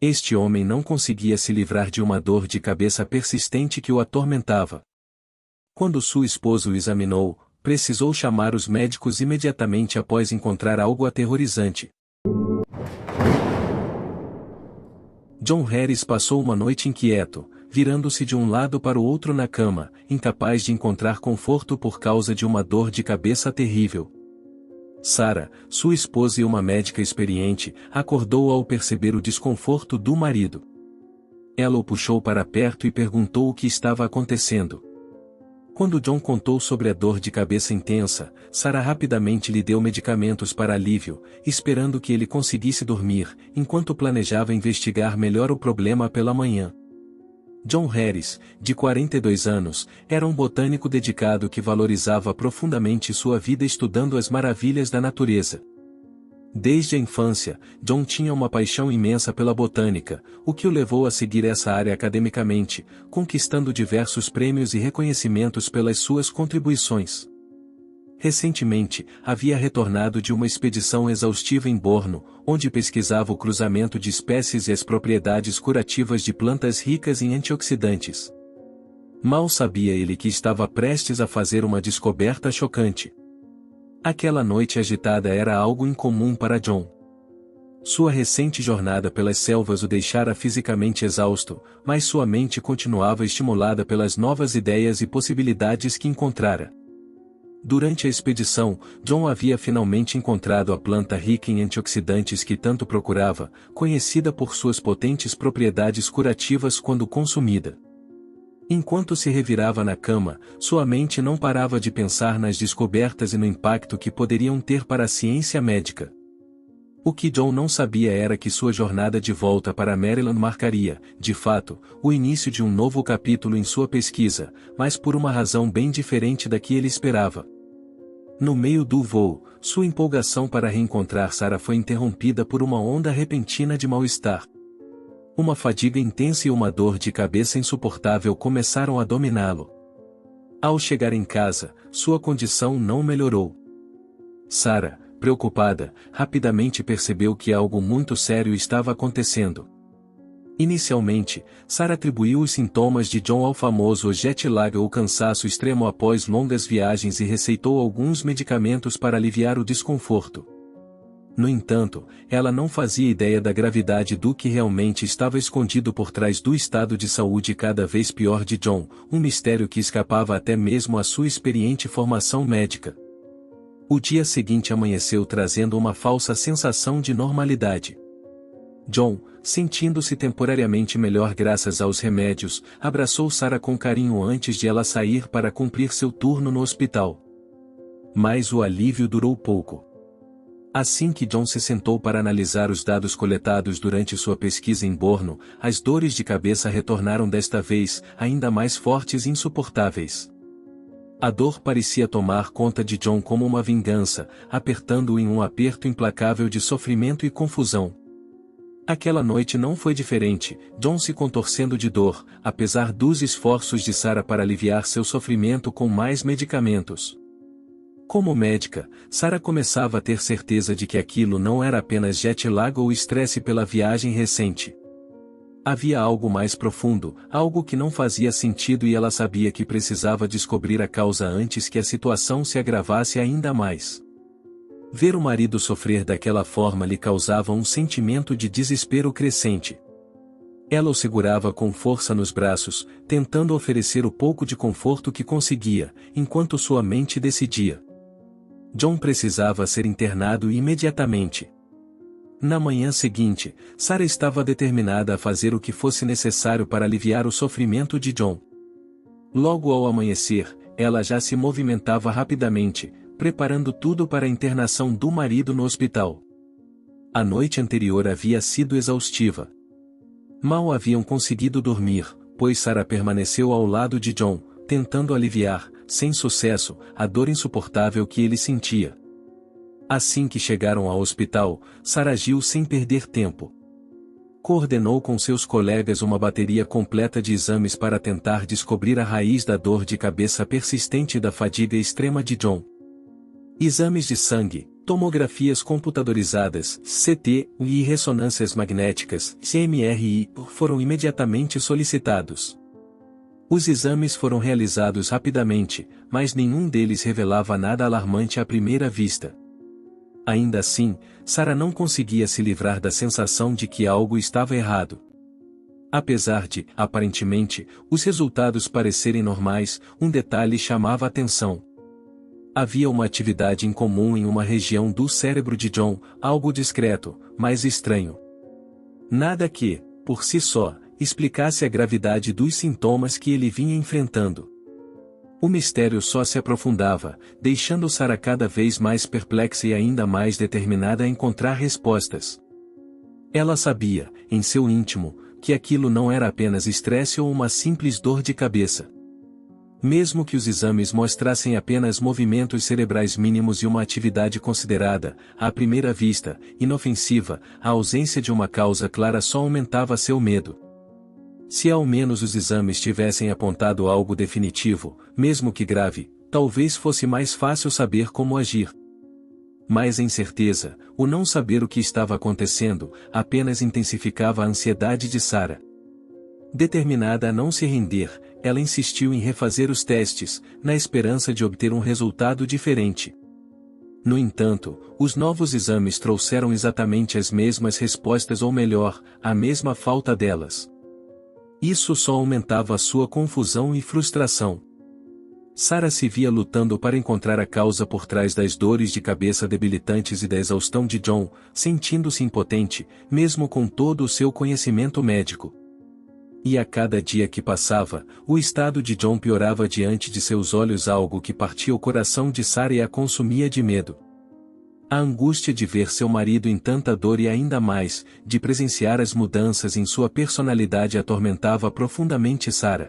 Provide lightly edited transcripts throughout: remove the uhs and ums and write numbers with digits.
Este homem não conseguia se livrar de uma dor de cabeça persistente que o atormentava. Quando sua esposa o examinou, precisou chamar os médicos imediatamente após encontrar algo aterrorizante. John Harris passou uma noite inquieto, virando-se de um lado para o outro na cama, incapaz de encontrar conforto por causa de uma dor de cabeça terrível. Sarah, sua esposa e uma médica experiente, acordou ao perceber o desconforto do marido. Ela o puxou para perto e perguntou o que estava acontecendo. Quando John contou sobre a dor de cabeça intensa, Sarah rapidamente lhe deu medicamentos para alívio, esperando que ele conseguisse dormir, enquanto planejava investigar melhor o problema pela manhã. John Harris, de 42 anos, era um botânico dedicado que valorizava profundamente sua vida estudando as maravilhas da natureza. Desde a infância, John tinha uma paixão imensa pela botânica, o que o levou a seguir essa área academicamente, conquistando diversos prêmios e reconhecimentos pelas suas contribuições. Recentemente, havia retornado de uma expedição exaustiva em Borno, onde pesquisava o cruzamento de espécies e as propriedades curativas de plantas ricas em antioxidantes. Mal sabia ele que estava prestes a fazer uma descoberta chocante. Aquela noite agitada era algo incomum para John. Sua recente jornada pelas selvas o deixara fisicamente exausto, mas sua mente continuava estimulada pelas novas ideias e possibilidades que encontrara. Durante a expedição, John havia finalmente encontrado a planta rica em antioxidantes que tanto procurava, conhecida por suas potentes propriedades curativas quando consumida. Enquanto se revirava na cama, sua mente não parava de pensar nas descobertas e no impacto que poderiam ter para a ciência médica. O que John não sabia era que sua jornada de volta para Maryland marcaria, de fato, o início de um novo capítulo em sua pesquisa, mas por uma razão bem diferente da que ele esperava. No meio do voo, sua empolgação para reencontrar Sarah foi interrompida por uma onda repentina de mal-estar. Uma fadiga intensa e uma dor de cabeça insuportável começaram a dominá-lo. Ao chegar em casa, sua condição não melhorou. Sarah, preocupada, rapidamente percebeu que algo muito sério estava acontecendo. Inicialmente, Sarah atribuiu os sintomas de John ao famoso jet lag ou cansaço extremo após longas viagens e receitou alguns medicamentos para aliviar o desconforto. No entanto, ela não fazia ideia da gravidade do que realmente estava escondido por trás do estado de saúde cada vez pior de John, um mistério que escapava até mesmo à sua experiente formação médica. O dia seguinte amanheceu trazendo uma falsa sensação de normalidade. John, sentindo-se temporariamente melhor graças aos remédios, abraçou Sarah com carinho antes de ela sair para cumprir seu turno no hospital. Mas o alívio durou pouco. Assim que John se sentou para analisar os dados coletados durante sua pesquisa em Borno, as dores de cabeça retornaram desta vez, ainda mais fortes e insuportáveis. A dor parecia tomar conta de John como uma vingança, apertando-o em um aperto implacável de sofrimento e confusão. Aquela noite não foi diferente, John se contorcendo de dor, apesar dos esforços de Sarah para aliviar seu sofrimento com mais medicamentos. Como médica, Sarah começava a ter certeza de que aquilo não era apenas jet lag ou estresse pela viagem recente. Havia algo mais profundo, algo que não fazia sentido e ela sabia que precisava descobrir a causa antes que a situação se agravasse ainda mais. Ver o marido sofrer daquela forma lhe causava um sentimento de desespero crescente. Ela o segurava com força nos braços, tentando oferecer o pouco de conforto que conseguia, enquanto sua mente decidia. John precisava ser internado imediatamente. Na manhã seguinte, Sarah estava determinada a fazer o que fosse necessário para aliviar o sofrimento de John. Logo ao amanhecer, ela já se movimentava rapidamente, preparando tudo para a internação do marido no hospital. A noite anterior havia sido exaustiva. Mal haviam conseguido dormir, pois Sarah permaneceu ao lado de John, tentando aliviar, sem sucesso, a dor insuportável que ele sentia. Assim que chegaram ao hospital, Sarah agiu sem perder tempo. Coordenou com seus colegas uma bateria completa de exames para tentar descobrir a raiz da dor de cabeça persistente e da fadiga extrema de John. Exames de sangue, Tomografias computadorizadas, CT, e ressonâncias magnéticas, CMRI, foram imediatamente solicitados. Os exames foram realizados rapidamente, mas nenhum deles revelava nada alarmante à primeira vista. Ainda assim, Sarah não conseguia se livrar da sensação de que algo estava errado. Apesar de, aparentemente, os resultados parecerem normais, um detalhe chamava a atenção. Havia uma atividade incomum em uma região do cérebro de John, algo discreto, mas estranho. Nada que, por si só, explicasse a gravidade dos sintomas que ele vinha enfrentando. O mistério só se aprofundava, deixando Sarah cada vez mais perplexa e ainda mais determinada a encontrar respostas. Ela sabia, em seu íntimo, que aquilo não era apenas estresse ou uma simples dor de cabeça. Mesmo que os exames mostrassem apenas movimentos cerebrais mínimos e uma atividade considerada, à primeira vista, inofensiva, a ausência de uma causa clara só aumentava seu medo. Se ao menos os exames tivessem apontado algo definitivo, mesmo que grave, talvez fosse mais fácil saber como agir. Mas a incerteza, o não saber o que estava acontecendo, apenas intensificava a ansiedade de Sarah. Determinada a não se render, ela insistiu em refazer os testes, na esperança de obter um resultado diferente. No entanto, os novos exames trouxeram exatamente as mesmas respostas ou melhor, a mesma falta delas. Isso só aumentava sua confusão e frustração. Sarah se via lutando para encontrar a causa por trás das dores de cabeça debilitantes e da exaustão de John, sentindo-se impotente, mesmo com todo o seu conhecimento médico. E a cada dia que passava, o estado de John piorava diante de seus olhos, algo que partia o coração de Sarah e a consumia de medo. A angústia de ver seu marido em tanta dor e ainda mais, de presenciar as mudanças em sua personalidade atormentava profundamente Sarah.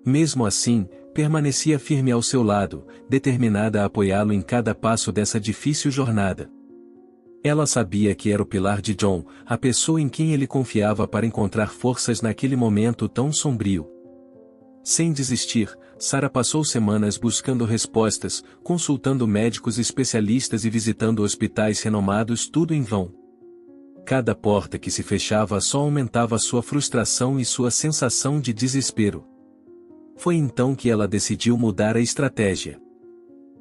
Mesmo assim, permanecia firme ao seu lado, determinada a apoiá-lo em cada passo dessa difícil jornada. Ela sabia que era o pilar de John, a pessoa em quem ele confiava para encontrar forças naquele momento tão sombrio. Sem desistir, Sarah passou semanas buscando respostas, consultando médicos especialistas e visitando hospitais renomados, tudo em vão. Cada porta que se fechava só aumentava sua frustração e sua sensação de desespero. Foi então que ela decidiu mudar a estratégia.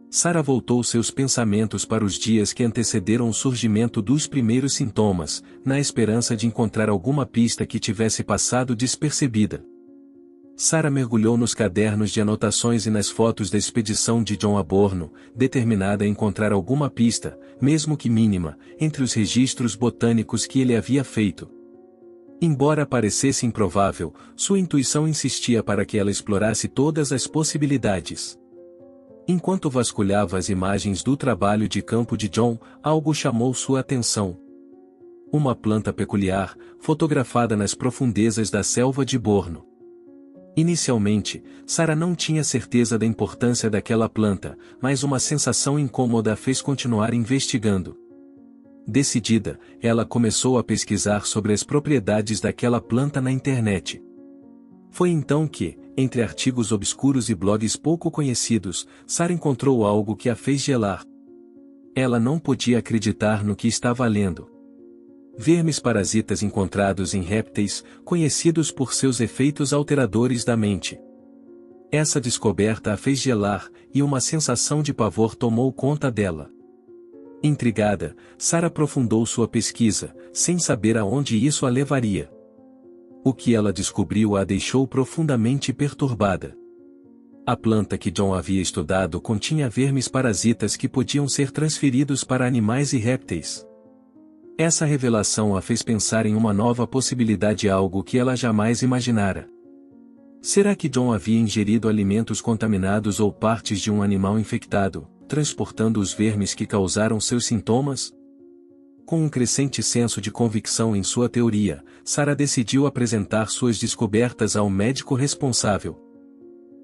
Sarah voltou seus pensamentos para os dias que antecederam o surgimento dos primeiros sintomas, na esperança de encontrar alguma pista que tivesse passado despercebida. Sarah mergulhou nos cadernos de anotações e nas fotos da expedição de John a Borno, determinada a encontrar alguma pista, mesmo que mínima, entre os registros botânicos que ele havia feito. Embora parecesse improvável, sua intuição insistia para que ela explorasse todas as possibilidades. Enquanto vasculhava as imagens do trabalho de campo de John, algo chamou sua atenção. Uma planta peculiar, fotografada nas profundezas da selva de Borno. Inicialmente, Sarah não tinha certeza da importância daquela planta, mas uma sensação incômoda a fez continuar investigando. Decidida, ela começou a pesquisar sobre as propriedades daquela planta na internet. Foi então que, entre artigos obscuros e blogs pouco conhecidos, Sarah encontrou algo que a fez gelar. Ela não podia acreditar no que estava lendo. Vermes parasitas encontrados em répteis, conhecidos por seus efeitos alteradores da mente. Essa descoberta a fez gelar, e uma sensação de pavor tomou conta dela. Intrigada, Sarah aprofundou sua pesquisa, sem saber aonde isso a levaria. O que ela descobriu a deixou profundamente perturbada. A planta que John havia estudado continha vermes parasitas que podiam ser transferidos para animais e répteis. Essa revelação a fez pensar em uma nova possibilidade, algo que ela jamais imaginara. Será que John havia ingerido alimentos contaminados ou partes de um animal infectado, transportando os vermes que causaram seus sintomas? Com um crescente senso de convicção em sua teoria, Sarah decidiu apresentar suas descobertas ao médico responsável.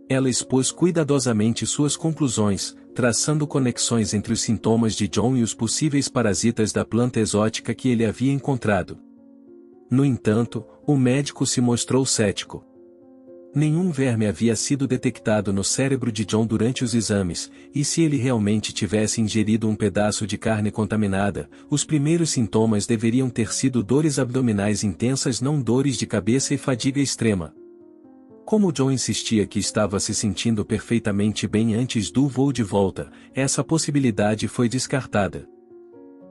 Ela expôs cuidadosamente suas conclusões, traçando conexões entre os sintomas de John e os possíveis parasitas da planta exótica que ele havia encontrado. No entanto, o médico se mostrou cético. Nenhum verme havia sido detectado no cérebro de John durante os exames, e se ele realmente tivesse ingerido um pedaço de carne contaminada, os primeiros sintomas deveriam ter sido dores abdominais intensas, não dores de cabeça e fadiga extrema. Como John insistia que estava se sentindo perfeitamente bem antes do voo de volta, essa possibilidade foi descartada.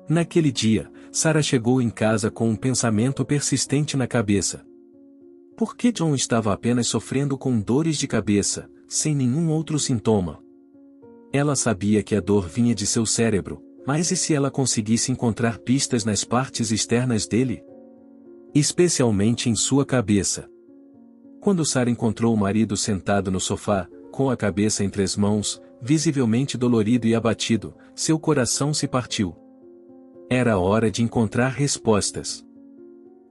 Naquele dia, Sarah chegou em casa com um pensamento persistente na cabeça. Por que John estava apenas sofrendo com dores de cabeça, sem nenhum outro sintoma? Ela sabia que a dor vinha de seu cérebro, mas e se ela conseguisse encontrar pistas nas partes externas dele? Especialmente em sua cabeça. Quando Sarah encontrou o marido sentado no sofá, com a cabeça entre as mãos, visivelmente dolorido e abatido, seu coração se partiu. Era hora de encontrar respostas.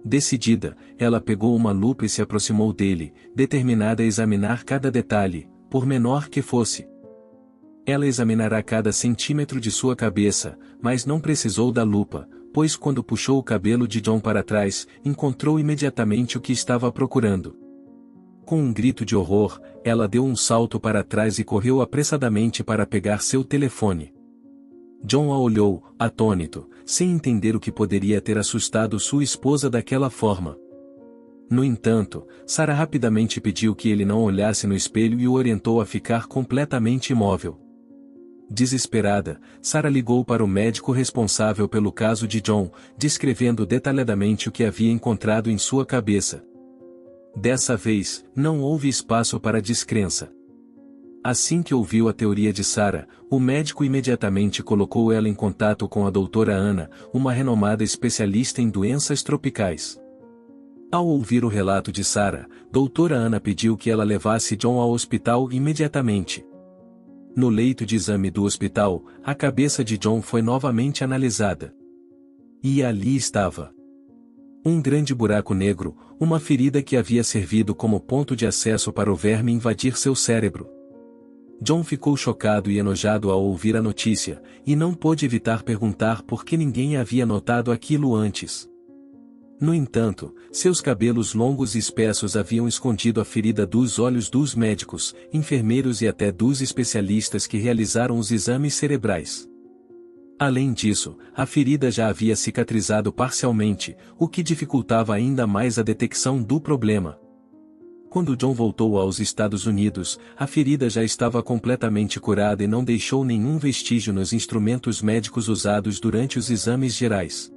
Decidida, ela pegou uma lupa e se aproximou dele, determinada a examinar cada detalhe, por menor que fosse. Ela examinará cada centímetro de sua cabeça, mas não precisou da lupa, pois quando puxou o cabelo de John para trás, encontrou imediatamente o que estava procurando. Com um grito de horror, ela deu um salto para trás e correu apressadamente para pegar seu telefone. John a olhou, atônito, sem entender o que poderia ter assustado sua esposa daquela forma. No entanto, Sarah rapidamente pediu que ele não olhasse no espelho e o orientou a ficar completamente imóvel. Desesperada, Sarah ligou para o médico responsável pelo caso de John, descrevendo detalhadamente o que havia encontrado em sua cabeça. Dessa vez, não houve espaço para descrença. Assim que ouviu a teoria de Sarah, o médico imediatamente colocou ela em contato com a doutora Anna, uma renomada especialista em doenças tropicais. Ao ouvir o relato de Sarah, doutora Anna pediu que ela levasse John ao hospital imediatamente. No leito de exame do hospital, a cabeça de John foi novamente analisada. E ali estava. Um grande buraco negro, uma ferida que havia servido como ponto de acesso para o verme invadir seu cérebro. John ficou chocado e enojado ao ouvir a notícia, e não pôde evitar perguntar por que ninguém havia notado aquilo antes. No entanto, seus cabelos longos e espessos haviam escondido a ferida dos olhos dos médicos, enfermeiros e até dos especialistas que realizaram os exames cerebrais. Além disso, a ferida já havia cicatrizado parcialmente, o que dificultava ainda mais a detecção do problema. Quando John voltou aos Estados Unidos, a ferida já estava completamente curada e não deixou nenhum vestígio nos instrumentos médicos usados durante os exames gerais.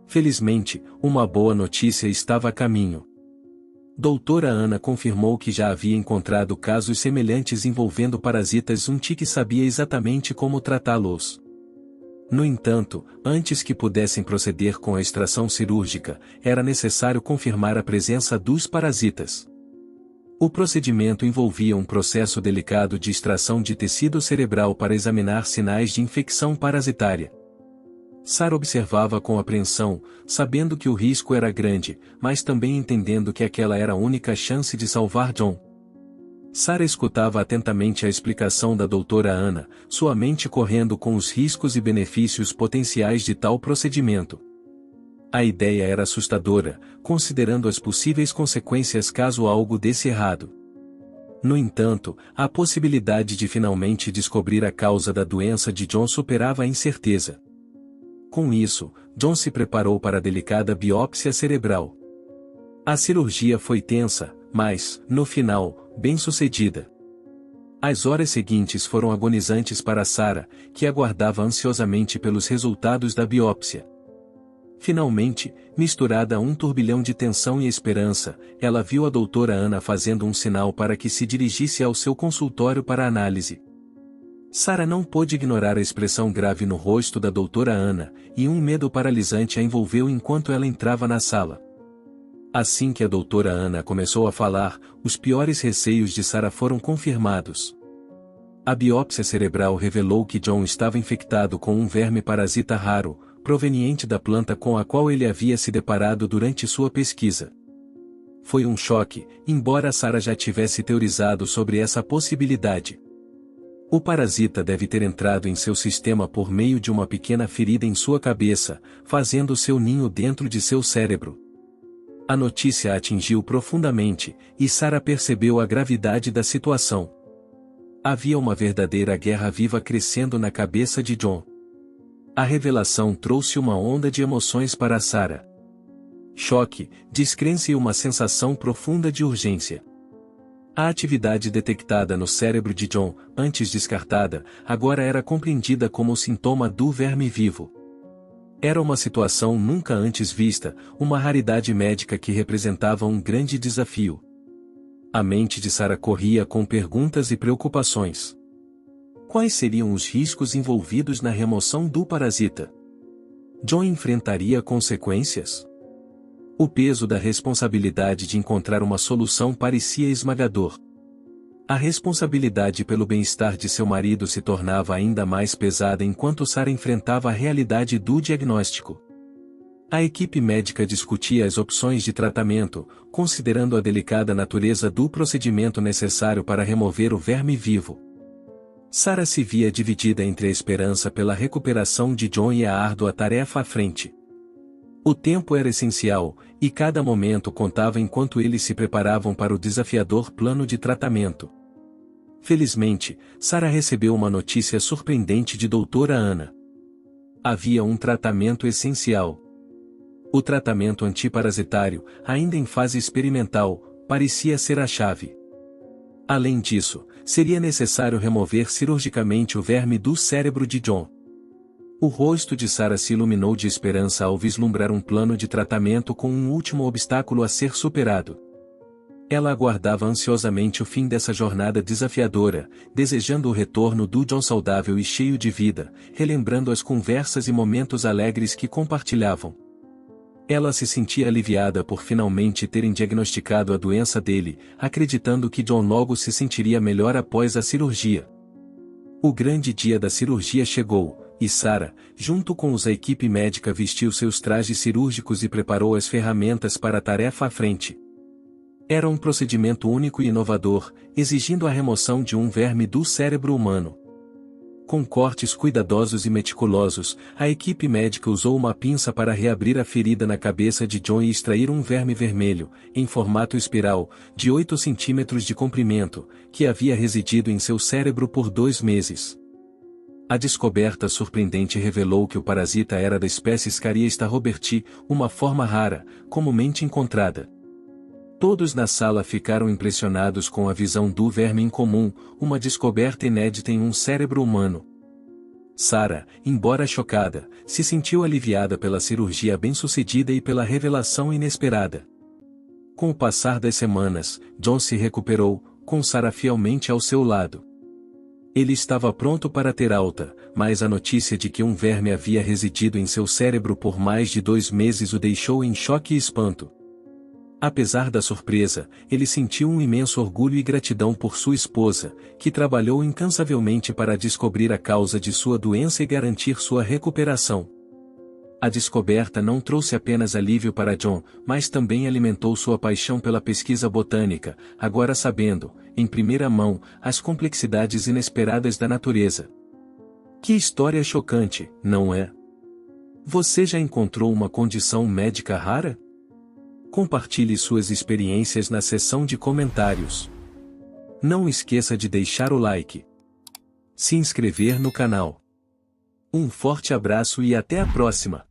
Felizmente, uma boa notícia estava a caminho. Doutora Anna confirmou que já havia encontrado casos semelhantes envolvendo parasitas e sabia exatamente como tratá-los. No entanto, antes que pudessem proceder com a extração cirúrgica, era necessário confirmar a presença dos parasitas. O procedimento envolvia um processo delicado de extração de tecido cerebral para examinar sinais de infecção parasitária. Sarah observava com apreensão, sabendo que o risco era grande, mas também entendendo que aquela era a única chance de salvar John. Sarah escutava atentamente a explicação da doutora Anna, sua mente correndo com os riscos e benefícios potenciais de tal procedimento. A ideia era assustadora, considerando as possíveis consequências caso algo desse errado. No entanto, a possibilidade de finalmente descobrir a causa da doença de John superava a incerteza. Com isso, John se preparou para a delicada biópsia cerebral. A cirurgia foi tensa, mas, no final, bem-sucedida. As horas seguintes foram agonizantes para Sarah, que aguardava ansiosamente pelos resultados da biópsia. Finalmente, misturada a um turbilhão de tensão e esperança, ela viu a doutora Anna fazendo um sinal para que se dirigisse ao seu consultório para análise. Sarah não pôde ignorar a expressão grave no rosto da doutora Anna, e um medo paralisante a envolveu enquanto ela entrava na sala. Assim que a doutora Anna começou a falar, os piores receios de Sarah foram confirmados. A biópsia cerebral revelou que John estava infectado com um verme parasita raro, proveniente da planta com a qual ele havia se deparado durante sua pesquisa. Foi um choque, embora Sarah já tivesse teorizado sobre essa possibilidade. O parasita deve ter entrado em seu sistema por meio de uma pequena ferida em sua cabeça, fazendo seu ninho dentro de seu cérebro. A notícia a atingiu profundamente, e Sarah percebeu a gravidade da situação. Havia uma verdadeira guerra viva crescendo na cabeça de John. A revelação trouxe uma onda de emoções para Sarah. Choque, descrença e uma sensação profunda de urgência. A atividade detectada no cérebro de John, antes descartada, agora era compreendida como sintoma do verme vivo. Era uma situação nunca antes vista, uma raridade médica que representava um grande desafio. A mente de Sarah corria com perguntas e preocupações. Quais seriam os riscos envolvidos na remoção do parasita? John enfrentaria consequências? O peso da responsabilidade de encontrar uma solução parecia esmagador. A responsabilidade pelo bem-estar de seu marido se tornava ainda mais pesada enquanto Sarah enfrentava a realidade do diagnóstico. A equipe médica discutia as opções de tratamento, considerando a delicada natureza do procedimento necessário para remover o verme vivo. Sarah se via dividida entre a esperança pela recuperação de John e a árdua tarefa à frente. O tempo era essencial, e cada momento contava enquanto eles se preparavam para o desafiador plano de tratamento. Felizmente, Sarah recebeu uma notícia surpreendente de doutora Anna. Havia um tratamento essencial. O tratamento antiparasitário, ainda em fase experimental, parecia ser a chave. Além disso, seria necessário remover cirurgicamente o verme do cérebro de John. O rosto de Sarah se iluminou de esperança ao vislumbrar um plano de tratamento com um último obstáculo a ser superado. Ela aguardava ansiosamente o fim dessa jornada desafiadora, desejando o retorno do John saudável e cheio de vida, relembrando as conversas e momentos alegres que compartilhavam. Ela se sentia aliviada por finalmente terem diagnosticado a doença dele, acreditando que John logo se sentiria melhor após a cirurgia. O grande dia da cirurgia chegou, e Sarah, junto com a equipe médica, vestiu seus trajes cirúrgicos e preparou as ferramentas para a tarefa à frente. Era um procedimento único e inovador, exigindo a remoção de um verme do cérebro humano. Com cortes cuidadosos e meticulosos, a equipe médica usou uma pinça para reabrir a ferida na cabeça de John e extrair um verme vermelho, em formato espiral, de 8 centímetros de comprimento, que havia residido em seu cérebro por 2 meses. A descoberta surpreendente revelou que o parasita era da espécie Scariesta roberti, uma forma rara, comumente encontrada. Todos na sala ficaram impressionados com a visão do verme incomum, uma descoberta inédita em um cérebro humano. Sarah, embora chocada, se sentiu aliviada pela cirurgia bem-sucedida e pela revelação inesperada. Com o passar das semanas, John se recuperou, com Sarah fielmente ao seu lado. Ele estava pronto para ter alta, mas a notícia de que um verme havia residido em seu cérebro por mais de 2 meses o deixou em choque e espanto. Apesar da surpresa, ele sentiu um imenso orgulho e gratidão por sua esposa, que trabalhou incansavelmente para descobrir a causa de sua doença e garantir sua recuperação. A descoberta não trouxe apenas alívio para John, mas também alimentou sua paixão pela pesquisa botânica, agora sabendo, em primeira mão, as complexidades inesperadas da natureza. Que história chocante, não é? Você já encontrou uma condição médica rara? Compartilhe suas experiências na seção de comentários. Não esqueça de deixar o like. Se inscrever no canal. Um forte abraço e até a próxima!